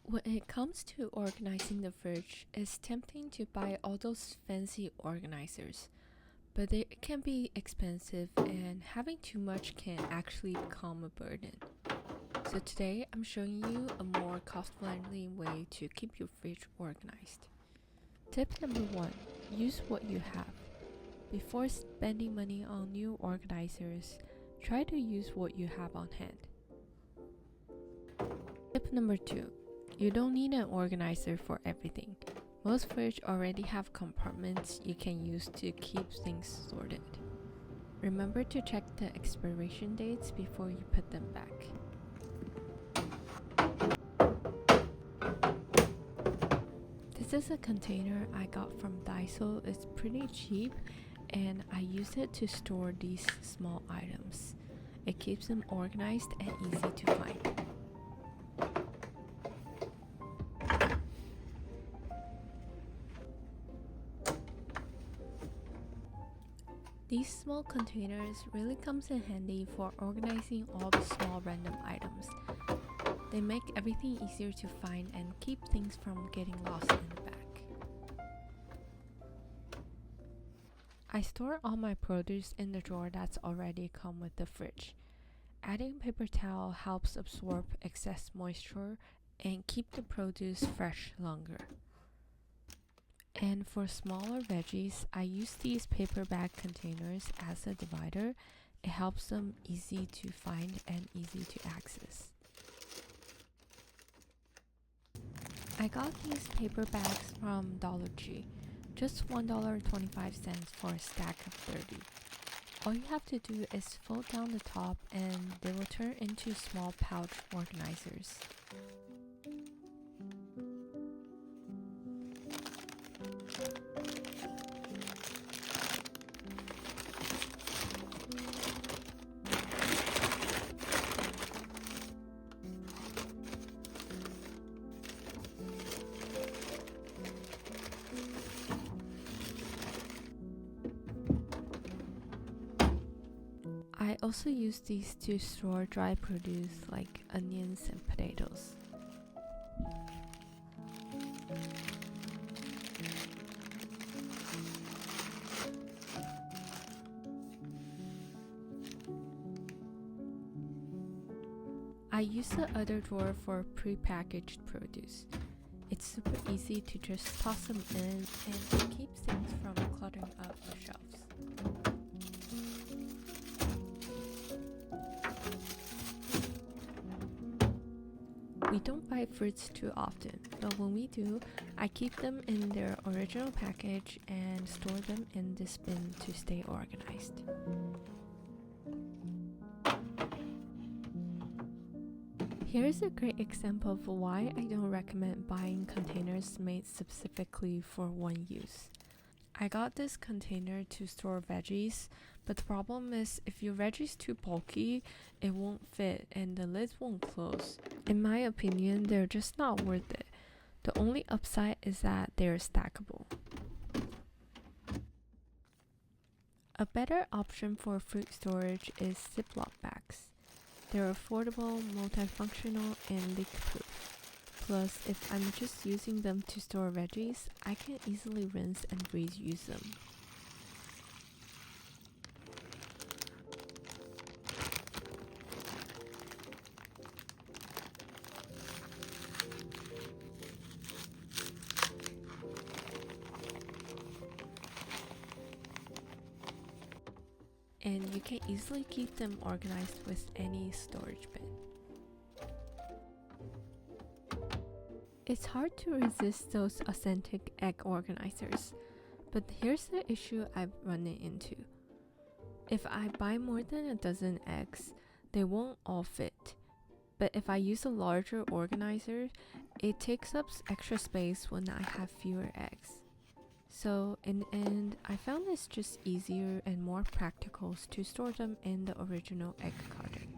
When it comes to organizing the fridge, it's tempting to buy all those fancy organizers, but they can be expensive and having too much can actually become a burden. So today I'm showing you a more cost-friendly way to keep your fridge organized. Tip number 1, use what you have. Before spending money on new organizers, try to use what you have on hand. Tip number 2, you don't need an organizer for everything. Most fridges already have compartments you can use to keep things sorted. Remember to check the expiration dates before you put them back. This is a container I got from Daiso. It's pretty cheap and I use it to store these small items. It keeps them organized and easy to find. These small containers really comes in handy for organizing all the small random items. They make everything easier to find and keep things from getting lost in the back. I store all my produce in the drawer that's already come with the fridge. Adding paper towel helps absorb excess moisture and keep the produce fresh longer. And for smaller veggies, I use these paper bag containers as a divider. It helps them easy to find and easy to access. I got these paper bags from Dollar Tree, just $1.25 for a stack of 30. All you have to do is fold down the top and they will turn into small pouch organizers. I also use these to store dry produce like onions and potatoes. I use the other drawer for pre-packaged produce. It's super easy to just toss them in and it keeps things from cluttering up the shelves. We don't buy fruits too often, but when we do, I keep them in their original package and store them in this bin to stay organized. Here's a great example of why I don't recommend buying containers made specifically for one use. I got this container to store veggies, but the problem is if your veggies too bulky, it won't fit and the lid won't close. In my opinion, they're just not worth it. The only upside is that they're stackable. A better option for fruit storage is Ziploc bags. They're affordable, multifunctional, and leak-proof. Plus, if I'm just using them to store veggies, I can easily rinse and reuse them. And you can easily keep them organized with any storage bin. It's hard to resist those authentic egg organizers, but here's the issue I've run into. If I buy more than a dozen eggs, they won't all fit. But if I use a larger organizer, it takes up extra space when I have fewer eggs. So in the end, I found it's just easier and more practical to store them in the original egg carton.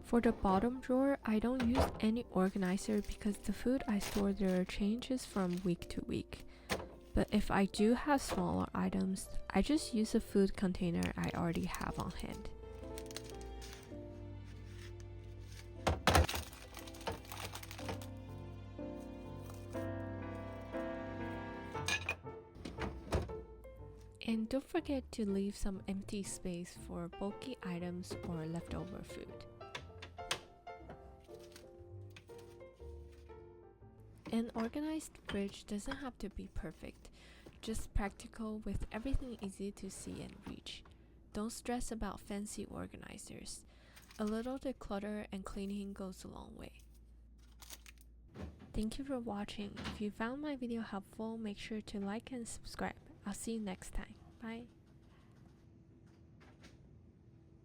For the bottom drawer, I don't use any organizer because the food I store there changes from week to week. But if I do have smaller items, I just use a food container I already have on hand. And don't forget to leave some empty space for bulky items or leftover food. An organized fridge doesn't have to be perfect, just practical with everything easy to see and reach. Don't stress about fancy organizers. A little declutter and cleaning goes a long way. Thank you for watching. If you found my video helpful, make sure to like and subscribe. I'll see you next time. Bye.